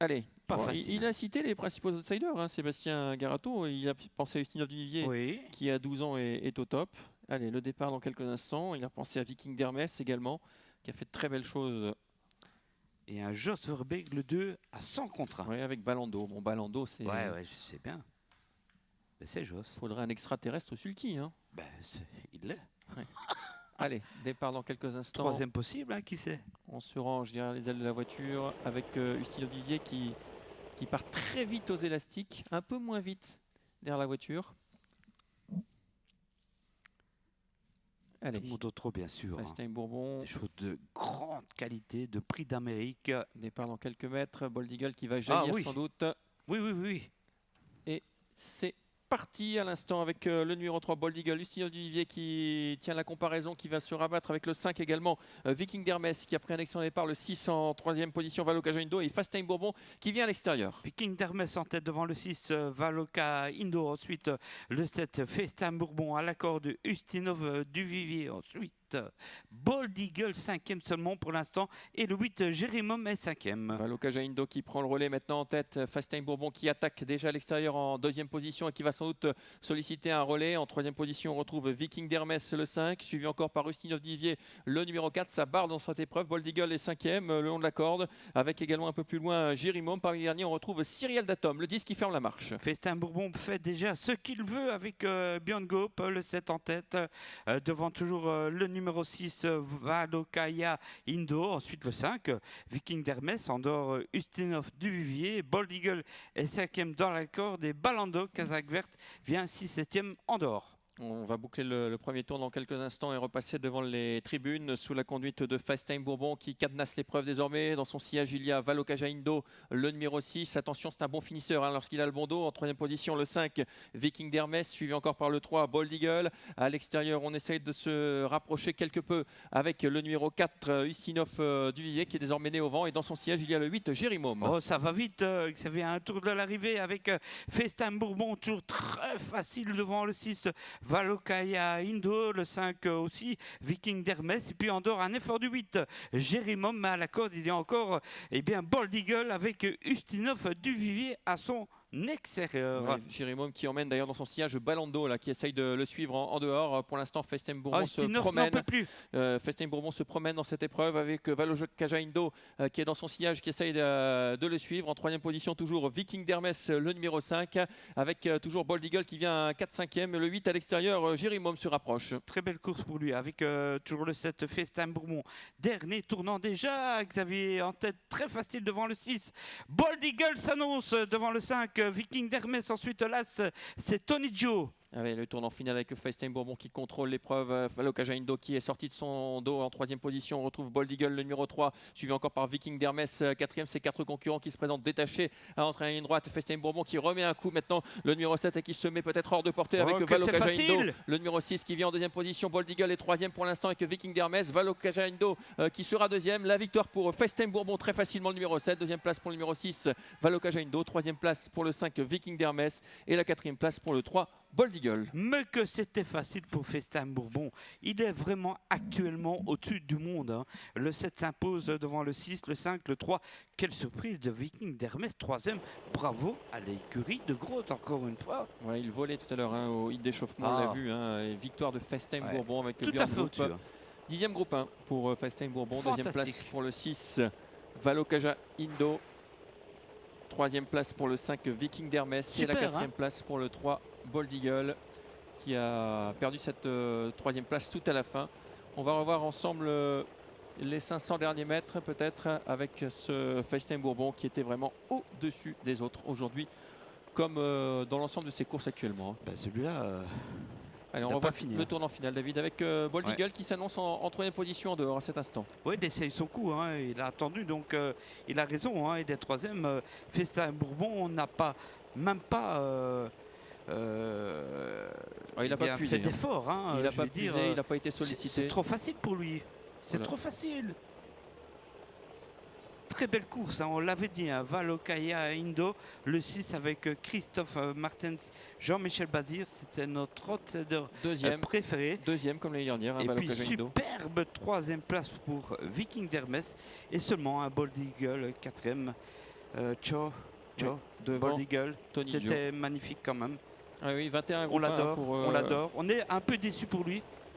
Allez, Pas bon, facile. il a cité les principaux outsiders, hein, Sébastien Garato. Il a pensé à Justinov Duvivier, Oui. qui à 12 ans est au top. Allez, le départ dans quelques instants. Il a pensé à Viking d'Hermès également, qui a fait de très belles choses. Et un Jos Verbeek, le 2 à 100 contre 1. Ouais, avec Balando. Bon, Balando, c'est. Ouais, je sais bien. Mais c'est Jos. Faudrait un extraterrestre sulky. Hein. Ben, il l'est. Ouais. Allez, départ dans quelques instants. Troisième possible, hein, qui sait. On se range derrière les ailes de la voiture avec Justinov Duvivier qui part très vite aux élastiques, un peu moins vite derrière la voiture. Allez, Moto trop, bien sûr. Hein. Fastime Bourbon. Des chevaux de grande qualité, de prix d'Amérique. Départ dans quelques mètres. Bold Eagle qui va jaillir oui. sans doute. Oui. Et c'est parti à l'instant avec le numéro 3 Bold Eagle, Justinov Duvivier qui tient la comparaison, qui va se rabattre avec le 5 également, Viking d'Hermès qui a pris un excellent départ, le 6 en troisième position, Valoka Indo, et Fastime Bourbon qui vient à l'extérieur. Viking d'Hermès en tête devant le 6, Valoka Indo. Ensuite, le 7, Fastime Bourbon à l'accord de Justinov Duvivier. Ensuite, Bold Eagle 5e seulement pour l'instant. Et le 8, Jérémom est 5e. Valoka Indo qui prend le relais maintenant en tête. Fastime Bourbon qui attaque déjà à l'extérieur en deuxième position et qui va sans doute solliciter un relais. En troisième position, on retrouve Viking d'Hermès le 5, suivi encore par Justinov Duvivier le numéro 4. Ça barre dans cette épreuve. Bold Eagle est 5e le long de la corde, avec également un peu plus loin Jérémom. Parmi les derniers, on retrouve Cyril Datom, le 10 qui ferme la marche. Fastime Bourbon fait déjà ce qu'il veut avec Beyond Gope, le 7 en tête. Devant toujours le numéro 6, Valokaya Indo. Ensuite le 5, Viking d'Hermès, en dehors Justinov Duvivier. Bold Eagle est 5e dans la corde et Balando, Kazakh verte, vient 6-7e en dehors. On va boucler le premier tour dans quelques instants et repasser devant les tribunes sous la conduite de Fastime Bourbon qui cadenasse l'épreuve désormais. Dans son sillage, il y a Valoka Indo, le numéro 6. Attention, c'est un bon finisseur hein, lorsqu'il a le bon dos. En troisième position, le 5, Viking d'Hermès, suivi encore par le 3, Bold Eagle. À l'extérieur, on essaye de se rapprocher quelque peu avec le numéro 4, Justinov Duvivier, qui est désormais né au vent. Et dans son sillage, il y a le 8, Jérémom. Oh, ça va vite. Ça vient un tour de l'arrivée avec Fastime Bourbon, toujours très facile devant le 6. Valokaya Indo, le 5 aussi, Viking d'Hermès, et puis en dehors un effort du 8, Jérémom, mais à la corde il y a encore Bold Eagle avec Justinov Duvivier à son extérieur. Ouais, Jérémom qui emmène d'ailleurs dans son sillage Balando là, qui essaye de le suivre en dehors. Pour l'instant, Fastime Bourbon se promène. Fastime Bourbon se promène dans cette épreuve avec Valoka Indo qui est dans son sillage, qui essaye de le suivre. En troisième position, toujours Viking d'Hermès, le numéro 5, avec toujours Bold Eagle qui vient 4-5e. Le 8 à l'extérieur, Jérémom se rapproche. Très belle course pour lui avec toujours le 7, Fastime Bourbon. Dernier tournant déjà, Xavier en tête, très facile devant le 6. Bold Eagle s'annonce devant le 5. Viking d'Hermès, ensuite l'As, c'est Tony Joe. Avec le tournant final avec Fastime Bourbon qui contrôle l'épreuve. Valoka Indo qui est sorti de son dos en troisième position. On retrouve Bold Eagle, le numéro 3, suivi encore par Viking d'Hermès, quatrième. Ces quatre concurrents qui se présentent détachés à l'entrée à la ligne droite. Fastime Bourbon qui remet un coup maintenant. Le numéro 7 et qui se met peut-être hors de portée avec Valoka Indo. Le numéro 6 qui vient en deuxième position. Bold Eagle est troisième pour l'instant avec Viking d'Hermès. Valoka Indo qui sera deuxième. La victoire pour Fastime Bourbon très facilement, le numéro 7. Deuxième place pour le numéro 6, Valoka Indo. Troisième place pour le 5, Viking d'Hermès. Et la quatrième place pour le 3, Bold Eagle. Mais que c'était facile pour Fastime Bourbon. Il est vraiment actuellement au-dessus du monde. Hein. Le 7 s'impose devant le 6, le 5, le 3. Quelle surprise de Viking d'Hermès, troisième. Bravo à l'écurie de Grotte, encore une fois. Ouais, il volait tout à l'heure hein, au hit d'échauffement, on l'a vu. Hein, et victoire de Fastime Bourbon avec tout à fait au-dessus. Hein. 10e groupe 1 pour Fastime Bourbon. Fantastique. Deuxième place pour le 6, Valoka Indo. Troisième place pour le 5, Viking d'Hermès. Et la quatrième place pour le 3, Bold Eagle, qui a perdu cette troisième place tout à la fin. On va revoir ensemble les 500 derniers mètres peut-être avec ce Fastime Bourbon qui était vraiment au-dessus des autres aujourd'hui, comme dans l'ensemble de ses courses actuellement. Ben celui-là... Allez, on revoit le tournant final, David, avec Bold Eagle qui s'annonce en troisième position en dehors à cet instant. Oui, il essaye son coup, hein. Il a attendu, donc il a raison. Hein. Il est troisième. Fastime Bourbon, on n'a pas, même pas... il n'a pas fait d'effort. Hein, il n'a pas puisé, il n'a pas été sollicité. C'est trop facile pour lui. C'est trop facile. Très belle course, hein, on l'avait dit, hein, Valokaya Indo, le 6 avec Christophe Martens, Jean-Michel Bazir, c'était notre outsider préféré. Deuxième comme l'année dernière, et puis superbe troisième place pour Viking d'Hermès et seulement un Bold Eagle quatrième. Cho, devant Bold Eagle. Tony Joe. C'était magnifique quand même. Ah oui, 21 On groupes 1 l'adore, pour, on l'adore. On est un peu déçu pour lui.